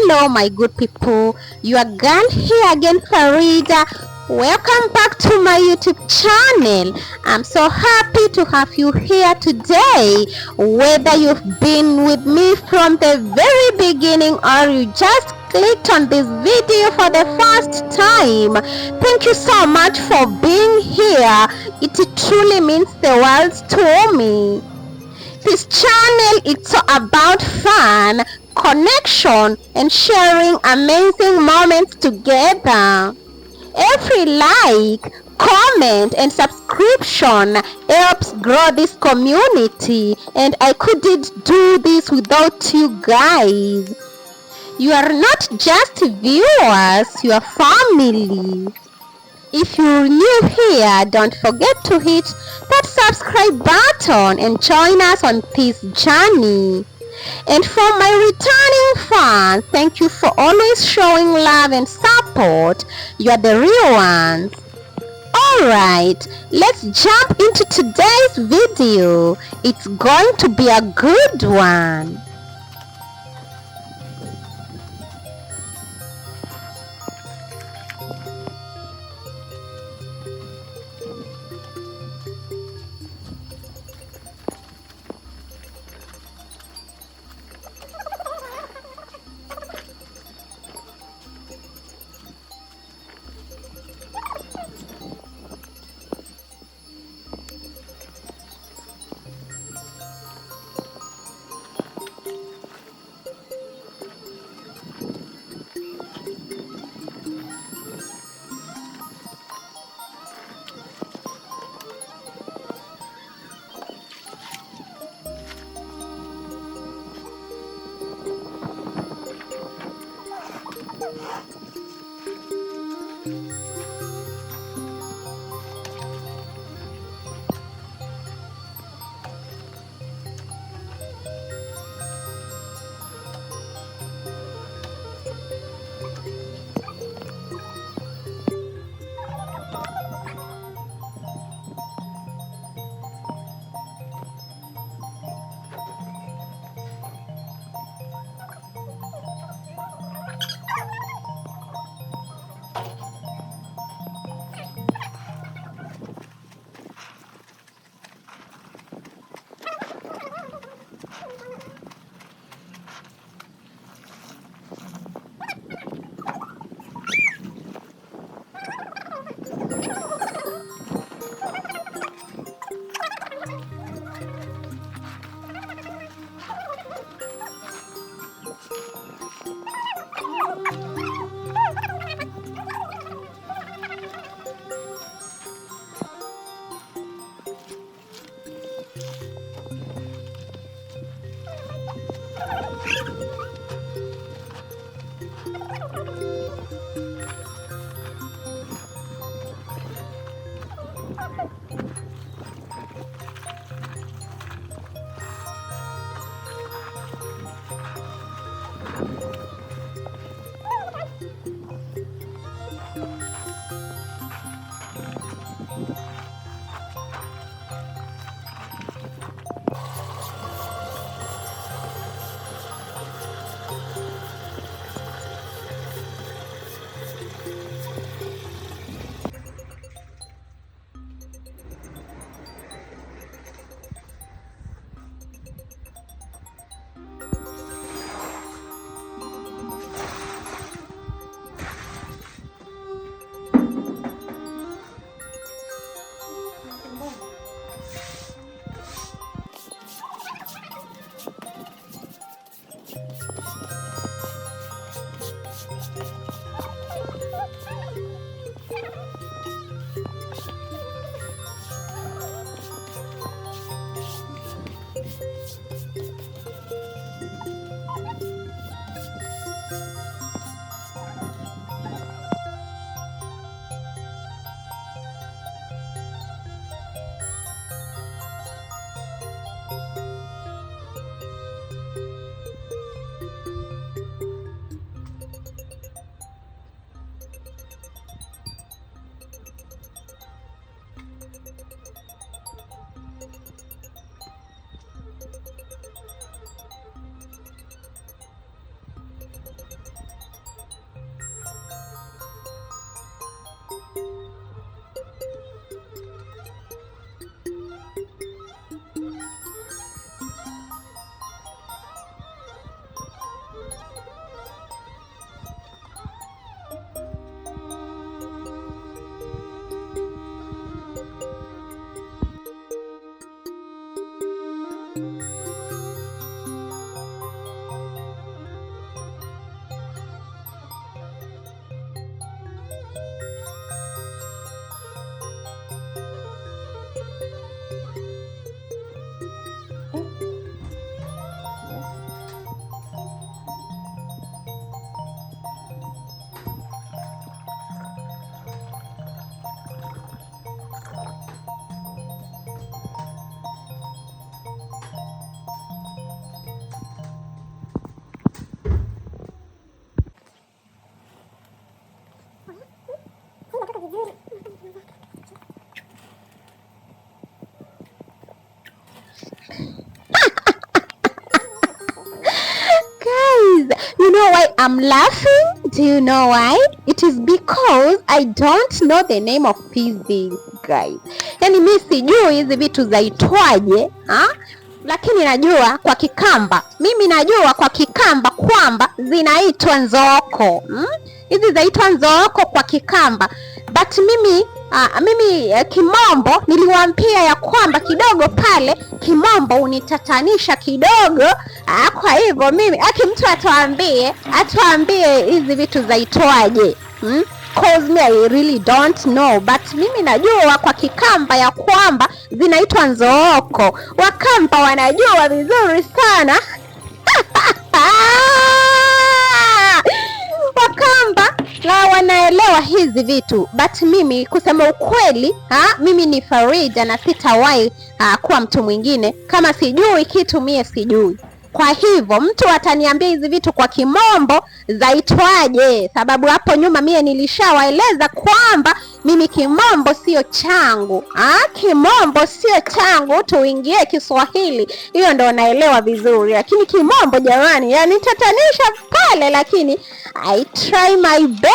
Hello, my good people. Your girl here again, Farida. Welcome back to my YouTube channel. I'm so happy to have you here today. Whether you've been with me from the very beginning or you just clicked on this video for the first time, thank you so much for being here. It truly means the world to me. This channel is so about fun, connection, and sharing amazing moments together. Every like, comment, and subscription helps grow this community, and I couldn't do this without you guys. You are not just viewers, you are family. If you're new here, don't forget to hit that subscribe button and join us on this journey. And for my returning fans, thank you for always showing love and support. You are the real ones. Alright, let's jump into today's video. It's going to be a good one. Guys, you know why I'm laughing? Do you know why? It is because I don't know the name of these things, guys. Yani mi sijui hizi vitu zaitwaje, lakini najua kwa Kikamba, mimi najua kwa Kikamba kwamba zinaitwa nzooko. Hizi zaitwa nzooko kwa Kikamba, but mimi Kimombo niliwaambia ya kwamba kidogo pale Kimombo unitatanisha kidogo. Kwa hivyo mimi mtu atuambie hizi vitu zaitwaje, cause me I really don't know, but mimi najua kwa Kikamba ya kwamba zinaitwa nzooko. Wakamba wanajua vizuri sana Wakamba na wanaelewa hizi vitu, but mimi kusema ukweli, mimi ni Farida na sitawahi kuwa mtu mwingine. Kama sijui kitu mie sijui. Kwa hivyo mtu ataniambia hizi vitu kwa Kimombo zaitwaje, sababu hapo nyuma mie nilishawaeleza kwamba mimi Kimombo sio changu. Kimombo sio changu, tuingie Kiswahili, hiyo ndo naelewa vizuri, lakini Kimombo jamani, yani tatanisha pale, lakini I try my best.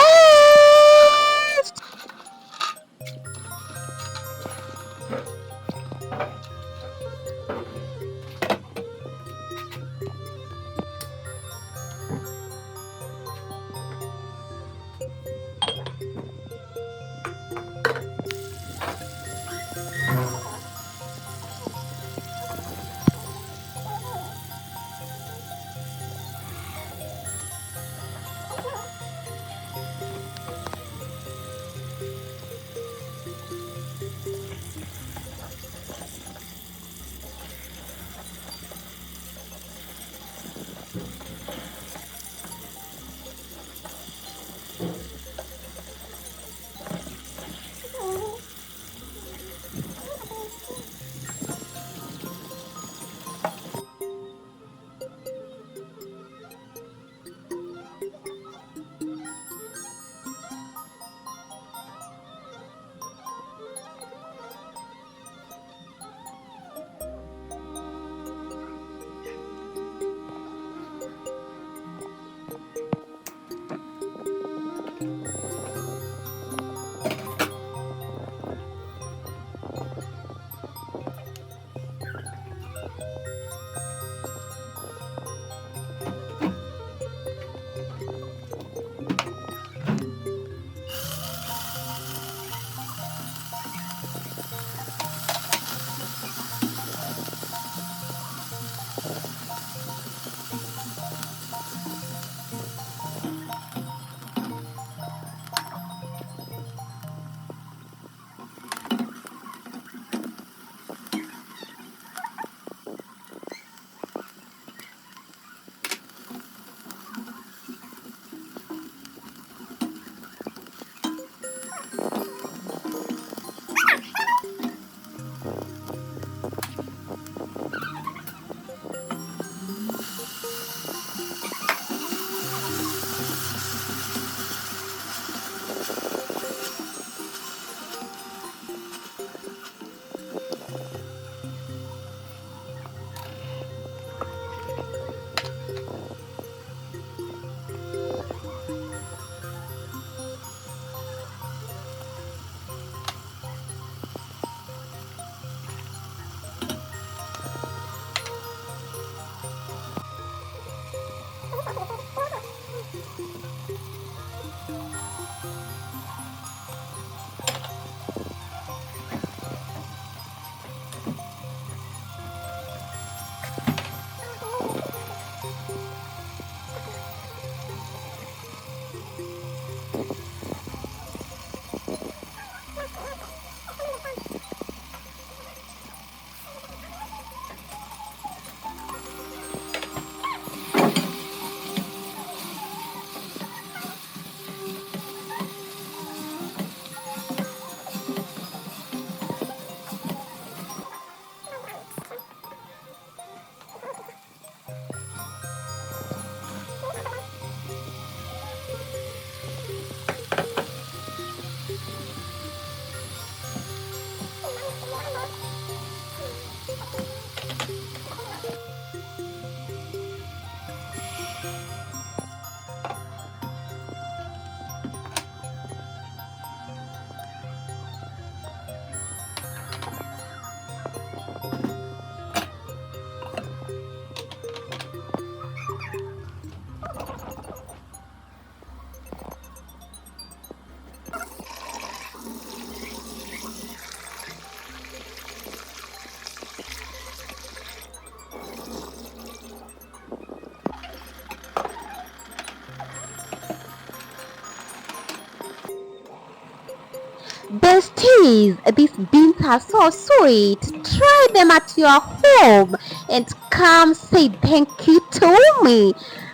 Guys, these beans are so sweet. Try them at your home and come say thank you to me.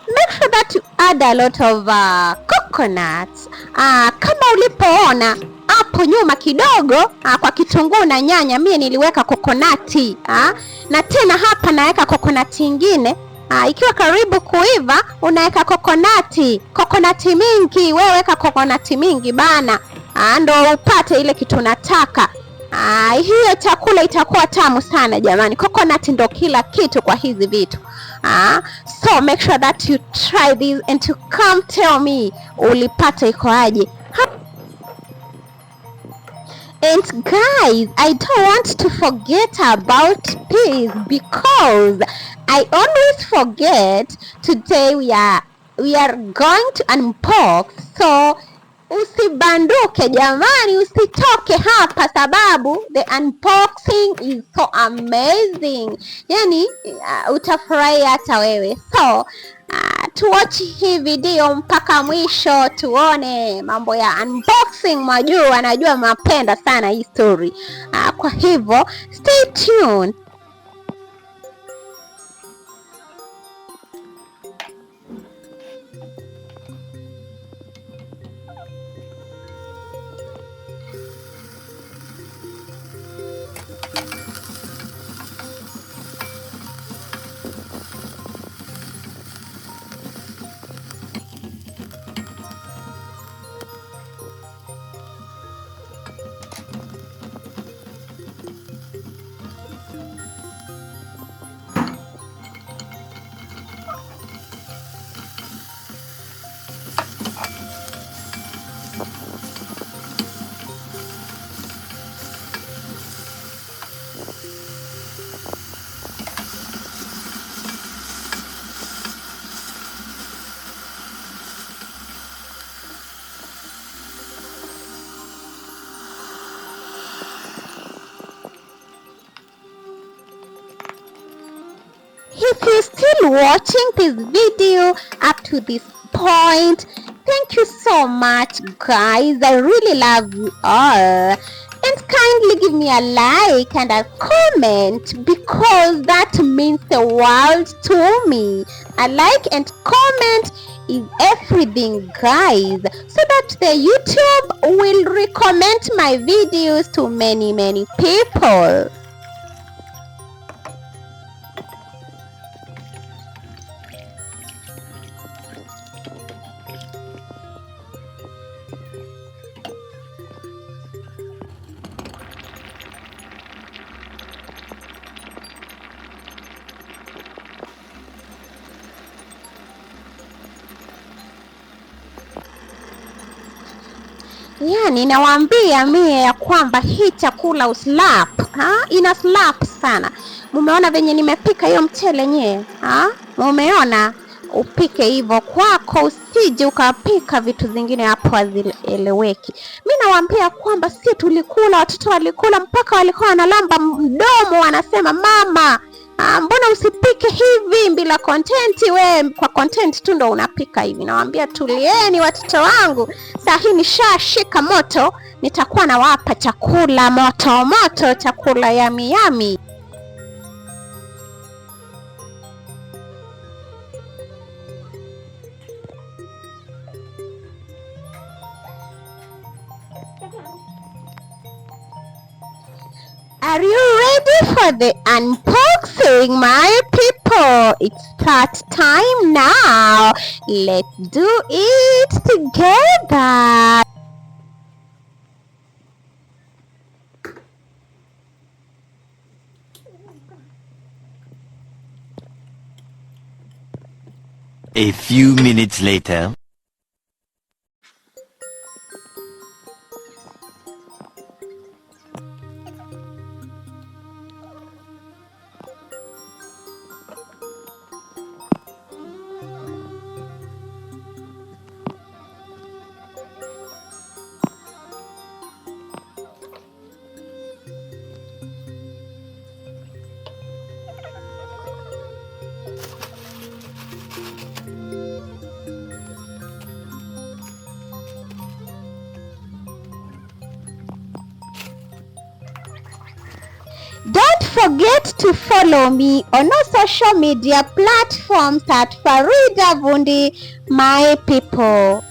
Make sure that you add a lot of coconuts. Kama ulipoona hapo nyuma kidogo kwa kitunguu na nyanya, mie niliweka kokonati na tena hapa naweka kokonati ingine. Ikiwa karibu kuiva unaweka kokonati mingi. Wewe weka kokonati mingi bana, ndo upate ile kitu nataka. Hiyo chakula itakuwa tamu sana jamani. Coconut ndo kila kitu kwa hizi vitu. So make sure that you try this and to come tell me ulipata iko aje. And guys, I don't want to forget about peas because I always forget. Today we are going to unbox, so usibanduke jamani, usitoke hapa sababu the unboxing is so amazing. Yani utafurahi hata wewe. So tuwatch hii video mpaka mwisho tuone mambo ya unboxing. Majua najua mapenda sana hii story. Kwa hivyo stay tuned. If you're still watching this video up to this point, thank you so much guys. I really love you all. And kindly give me a like and a comment because that means the world to me. A like and comment is everything guys, so that the YouTube will recommend my videos to many people. Yani nawaambia mie ya kwamba hii chakula uslap, ina slap sana. Mumeona venye nimepika hiyo mchele nye, mumeona? Upike hivyo kwako, usije ukapika vitu zingine hapo hazieleweki. Mimi nawaambia kwamba si tulikula, watoto walikula mpaka walikuwa wanalamba mdomo, wanasema mama, mbona usipike hivi bila content? We kwa content tu ndo unapika hivi. Nawaambia tulieni watoto wangu, saa hii nishashika moto, nitakuwa nawapa chakula moto, chakula yami. Are you ready for the unboxing, my people? It's start time now. Let's do it together. A few minutes later. forget to follow me on all social media platforms at Farida Vundi, my people.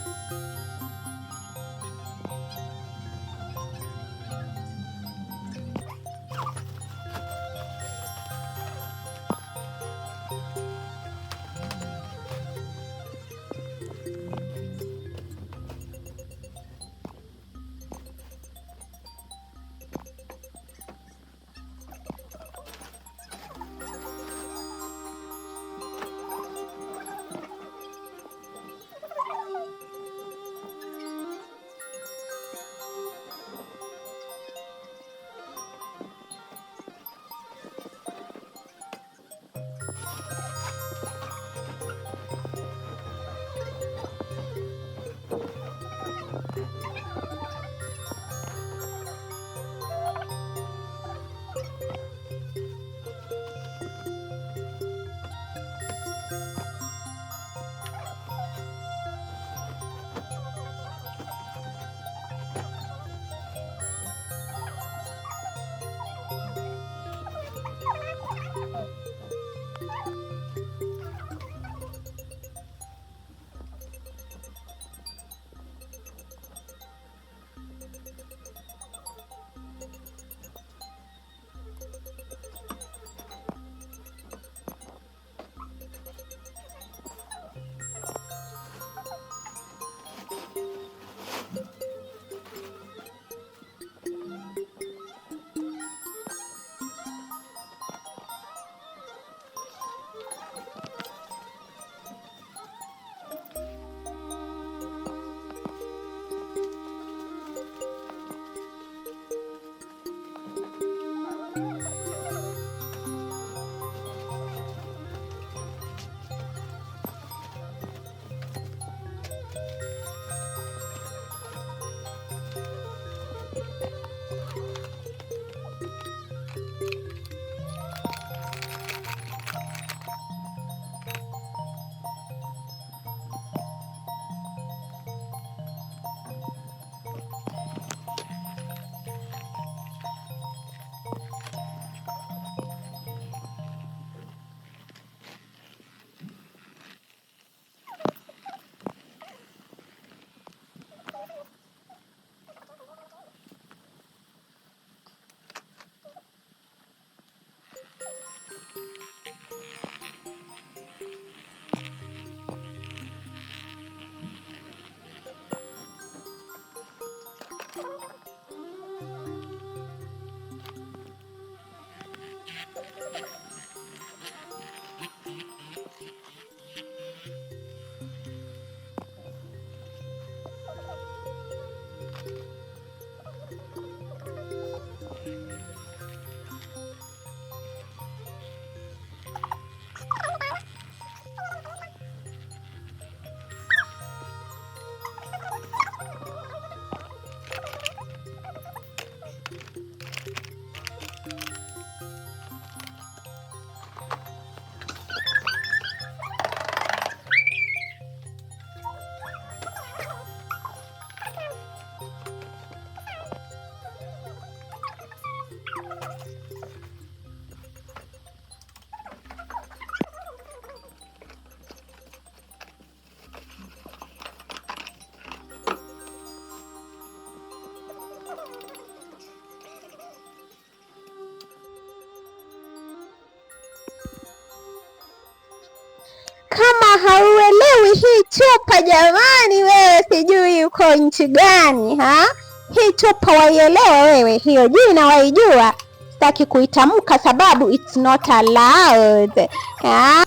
Kama hauelewi hii chupa jamani, wewe sijui uko nchi gani ha? Hii chupa waielewa wewe? Hiyo jina waijua? Sitaki kuitamka sababu it's not allowed ha?